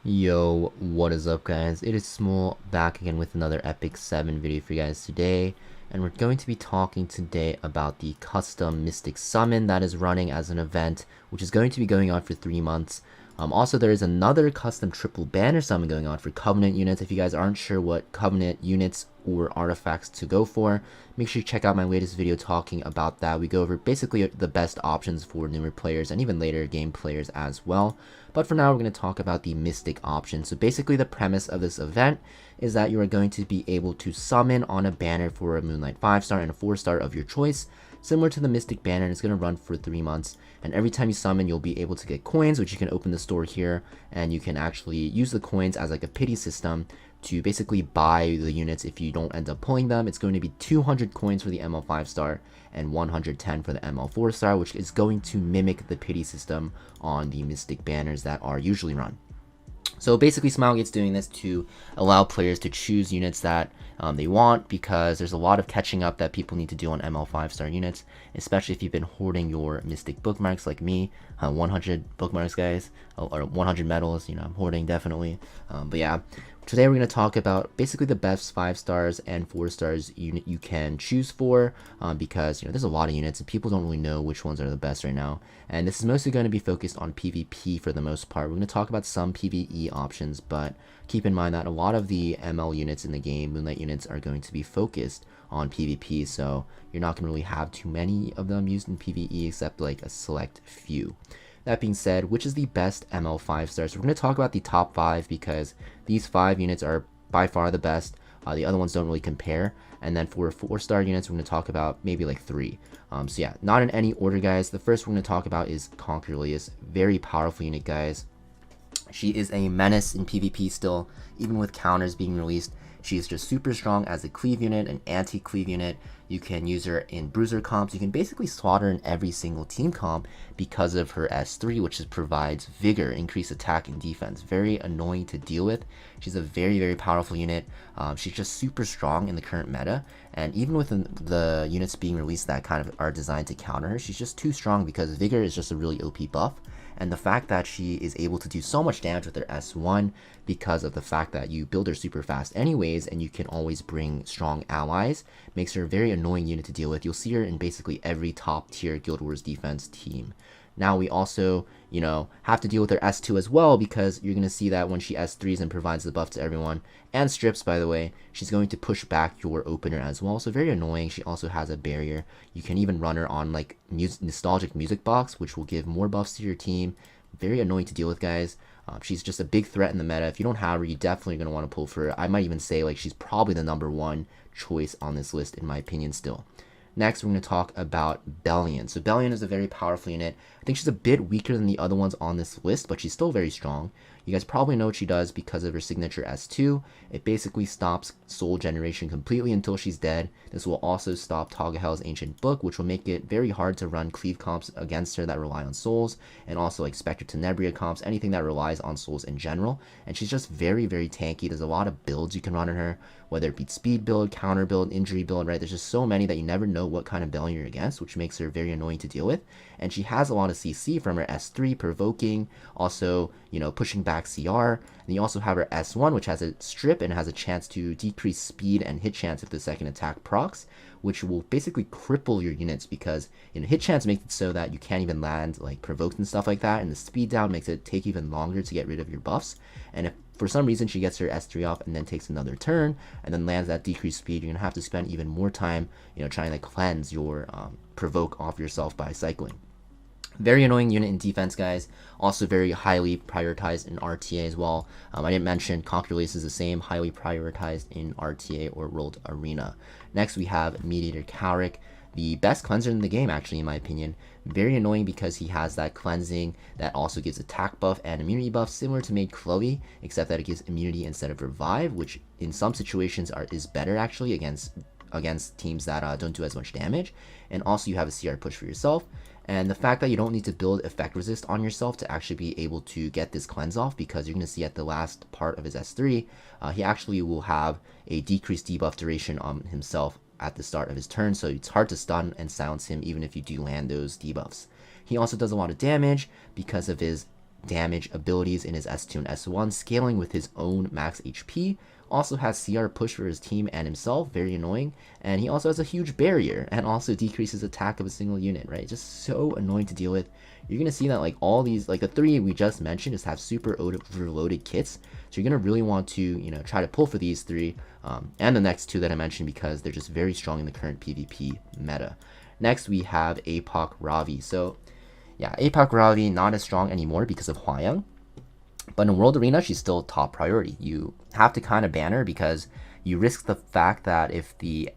Yo, what is up guys? It is Samool back again with another Epic 7 video for you guys today, and we're going to be talking today about the custom Mystic Summon that is running as an event, which is going to be going on for 3 months. Also, there is another custom triple banner summon going on for Covenant units. If you guys aren't sure what Covenant units or artifacts to go for, make sure you check out my latest video talking about that. We go over basically the best options for newer players and even later game players as well. But for now, we're going to talk about the Mystic option. So basically the premise of this event is that you are going to be able to summon on a banner for a Moonlight 5-star and a 4-star of your choice, similar to the Mystic banner, and it's going to run for 3 months. And every time you summon, you'll be able to get coins, which you can open the store here, and you can actually use the coins as like a pity system to basically buy the units if you don't end up pulling them. It's going to be 200 coins for the ML 5-star and 110 for the ML 4-star, which is going to mimic the pity system on the Mystic banners that are usually run. So basically Smilegate's doing this to allow players to choose units that they want, because there's a lot of catching up that people need to do on ML 5-star units, especially if you've been hoarding your Mystic bookmarks like me. 100 bookmarks guys, or 100 medals, you know, I'm hoarding definitely. But yeah, today we're going to talk about basically the best 5-stars and 4-stars unit you can choose for, because you know there's a lot of units and people don't really know which ones are the best right now. And this is mostly going to be focused on PvP for the most part. We're going to talk about some PvE options, but keep in mind that a lot of the ML units in the game, Moonlight units, are going to be focused on PvP, so you're not going to really have too many of them used in PvE except like a select few. That being said, which is the best ML 5-stars? We're going to talk about the top 5 because these 5 units are by far the best. The other ones don't really compare. And then for 4-star units, we're going to talk about maybe like 3. So yeah, not in any order, guys. The first we're going to talk about is Conqueror Lilias. Very powerful unit, guys. She is a menace in PvP still, even with counters being released. She is just super strong as a cleave unit, an anti-cleave unit. You can use her in bruiser comps. You can basically slot her in every single team comp because of her S3, which provides vigor, increased attack and defense. Very annoying to deal with. She's a very, very powerful unit. She's just super strong in the current meta. And even with the units being released that kind of are designed to counter her, she's just too strong because vigor is just a really OP buff. And the fact that she is able to do so much damage with her S1 because of the fact that you build her super fast anyways and you can always bring strong allies makes her a very annoying unit to deal with. You'll see her in basically every top tier Guild Wars defense team. Now we also, you know, have to deal with her S2 as well, because you're going to see that when she S3s and provides the buff to everyone, and strips by the way, she's going to push back your opener as well, so very annoying. She also has a barrier. You can even run her on like nostalgic music box, which will give more buffs to your team. Very annoying to deal with, guys. She's just a big threat in the meta. If you don't have her, you definitely going to want to pull for her. I might even say like she's probably the #1 choice on this list in my opinion still. Next, we're going to talk about Belian. So Belian is a very powerful unit. I think she's a bit weaker than the other ones on this list, but she's still very strong. You guys probably know what she does because of her signature S2. It basically stops soul generation completely until she's dead. This will also stop Tagahel's Ancient Book, which will make it very hard to run cleave comps against her that rely on souls, and also like Spectre Tenebria comps, anything that relies on souls in general. And she's just very, very tanky. There's a lot of builds you can run on her, whether it be speed build, counter build, injury build, right? There's just so many that you never know what kind of Belian you're against, which makes her very annoying to deal with. And she has a lot of CC from her S3, provoking, also, you know, pushing back CR. And you also have her S1, which has a strip and has a chance to decrease speed and hit chance if the second attack procs, which will basically cripple your units because, you know, hit chance makes it so that you can't even land like provoked and stuff like that, and the speed down makes it take even longer to get rid of your buffs. And if for some reason she gets her S3 off and then takes another turn and then lands that decreased speed, you're gonna have to spend even more time, you know, trying to cleanse your provoke off yourself by cycling. Very annoying unit in defense, guys. Also very highly prioritized in RTA as well. I didn't mention Conqueror Lilias is the same, highly prioritized in RTA or World Arena. Next we have Mediator Kawerik, the best cleanser in the game actually in my opinion. Very annoying because he has that cleansing that also gives attack buff and immunity buff similar to Maid Chloe, except that it gives immunity instead of revive, which in some situations is better actually against teams that don't do as much damage. And also you have a CR push for yourself. And the fact that you don't need to build effect resist on yourself to actually be able to get this cleanse off, because you're going to see at the last part of his S3, he actually will have a decreased debuff duration on himself at the start of his turn, so it's hard to stun and silence him even if you do land those debuffs. He also does a lot of damage because of his damage abilities in his S2 and S1, scaling with his own max HP. Also has CR push for his team and himself, very annoying. And he also has a huge barrier and also decreases attack of a single unit, right? Just so annoying to deal with. You're going to see that like all these, like the three we just mentioned, just have super overloaded kits. So you're going to really want to, you know, try to pull for these three and the next two that I mentioned because they're just very strong in the current PvP meta. Next, we have APOC Ravi. So yeah, APOC Ravi not as strong anymore because of Hwayang. But in World Arena, she's still top priority. You have to kind of ban her because you risk the fact that if the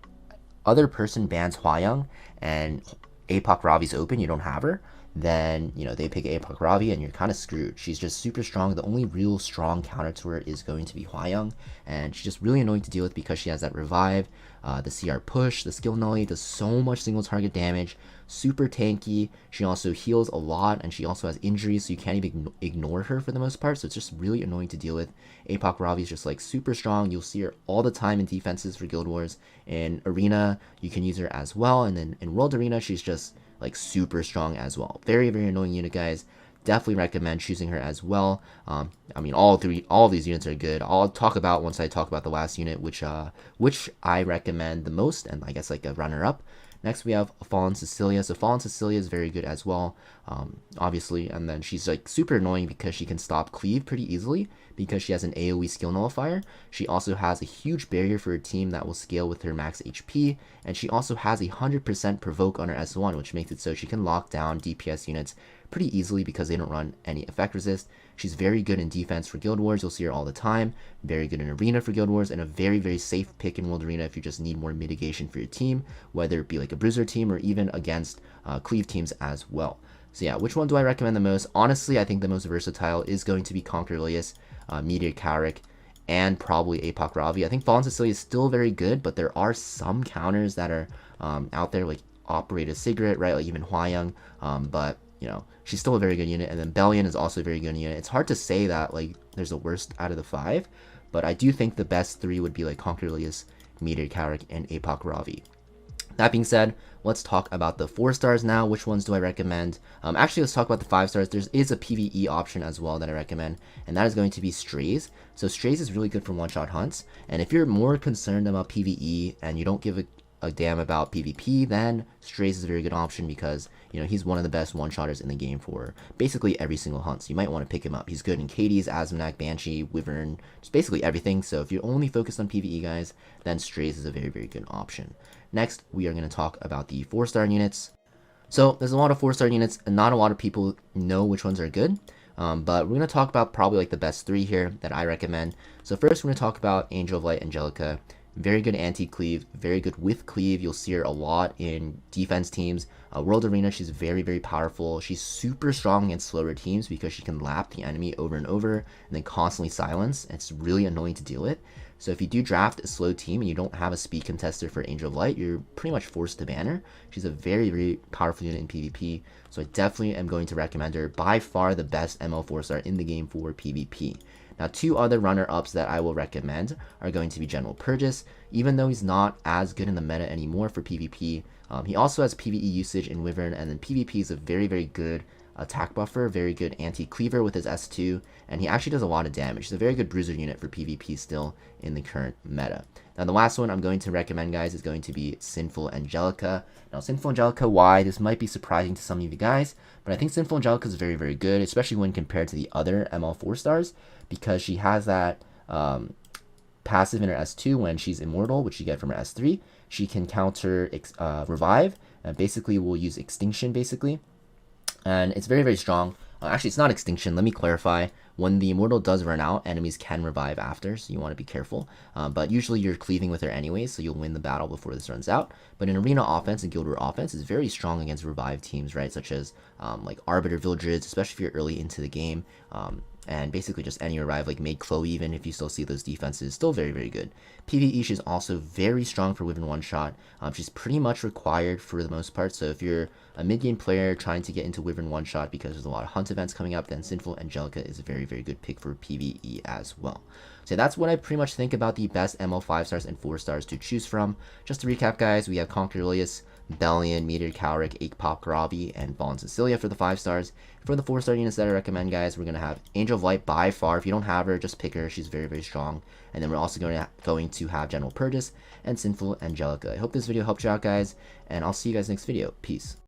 other person bans Hwayang and APOC Ravi's open, you don't have her, then, you know, they pick APOC Ravi and you're kind of screwed. She's just super strong. The only real strong counter to her is going to be Hwayang, and she's just really annoying to deal with because she has that revive, the CR push, the skill nully, does so much single target damage, super tanky. She also heals a lot, and she also has injuries, so you can't even ignore her for the most part, so it's just really annoying to deal with. APOC Ravi is just like super strong. You'll see her all the time in defenses for Guild Wars. In Arena, you can use her as well, and then in World Arena, she's just like super strong as well. Very, very annoying unit, guys. Definitely recommend choosing her as well. I mean, all of these units are good. I'll talk about once I talk about the last unit, which I recommend the most, and I guess like a runner-up. Next, we have Fallen Cecilia. So Fallen Cecilia is very good as well, obviously. And then she's like super annoying because she can stop cleave pretty easily because she has an AoE skill nullifier. She also has a huge barrier for her team that will scale with her max HP. And she also has a 100% provoke on her S1, which makes it so she can lock down DPS units pretty easily because they don't run any effect resist. She's very good in defense for Guild Wars. You'll see her all the time. Very good in Arena for Guild Wars, and a very, very safe pick in World Arena if you just need more mitigation for your team, whether it be like a Bruiser team or even against Cleave teams as well. So yeah, which one do I recommend the most? Honestly, I think the most versatile is going to be Conqueror Lilias, Mediator Kawerik, and probably APOC Ravi. I think Fallen Cecilia is still very good, but there are some counters that are out there, like Operator Cigarette, right? Like even Hwayang, but you know, she's still a very good unit. And then Belian is also a very good unit. It's hard to say that like there's a worst out of the five, but I do think the best three would be like Conqueror Lilias, Mediator Kawerik, and APOC Ravi. That being said, let's talk about the 4 stars now. Which ones do I recommend? Actually, let's talk about the 5 stars. There is a PvE option as well that I recommend, and that is going to be Strays. So Strays is really good for one-shot hunts, and if you're more concerned about PvE and you don't give a damn about PvP, then Strays is a very good option because, you know, he's one of the best one-shotters in the game for basically every single hunt, so you might want to pick him up. He's good in Katie's, Azmonak, Banshee, Wyvern, just basically everything. So if you're only focused on PvE, guys, then Strays is a very, very good option. Next, we are going to talk about the 4-star units. So there's a lot of 4-star units, and not a lot of people know which ones are good. But we're going to talk about probably like the best 3 here that I recommend. So first, we're going to talk about Angel of Light Angelica. Very good anti-cleave, very good with cleave. You'll see her a lot in defense teams. World Arena, she's very, very powerful. She's super strong against slower teams because she can lap the enemy over and over and then constantly silence. It's really annoying to deal with. So if you do draft a slow team and you don't have a speed contester for Angel of Light, you're pretty much forced to ban her. She's a very, very powerful unit in PvP, so I definitely am going to recommend her. By far the best ML 4-star in the game for PvP. Now, 2 other runner-ups that I will recommend are going to be General Purrgis. Even though he's not as good in the meta anymore for PvP, he also has PvE usage in Wyvern, and then PvP is a very, very good attack buffer, very good anti-cleaver with his S2, and he actually does a lot of damage. He's a very good bruiser unit for PvP still in the current meta. Now, the last one I'm going to recommend, guys, is going to be Sinful Angelica. Now, Sinful Angelica, why? This might be surprising to some of you guys, but I think Sinful Angelica is very, very good, especially when compared to the other ML 4-stars, because she has that passive in her S2 when she's immortal, which you get from her S3. She can counter revive, and basically will use extinction, basically. And it's very, very strong. Actually, it's not extinction. Let me clarify. When the immortal does run out, enemies can revive after, so you want to be careful. But usually you're cleaving with her anyways, so you'll win the battle before this runs out. But in Arena offense and Guild War offense, is very strong against revive teams, right? Such as like Arbiter Villagers, especially if you're early into the game. And basically just any revive, like Maid Chloe, even if you still see those defenses, still very, very good. PvE, she's also very strong for Wyvern one-shot. She's pretty much required for the most part, so if you're a mid-game player trying to get into Wyvern one-shot because there's a lot of hunt events coming up, then Sinful Angelica is a very, very good pick for PvE as well. So that's what I pretty much think about the best ML 5 stars and 4 stars to choose from. Just to recap, guys, we have Conqueror Lilias, Belian, Mediator Kawerik, Ravi, and Belian Cecilia for the 5 stars. For the 4-star units that I recommend, guys, we're going to have Angel of Light by far. If you don't have her, just pick her. She's very, very strong. And then we're also going to have General Purrgis and Sinful Angelica. I hope this video helped you out, guys, and I'll see you guys next video. Peace.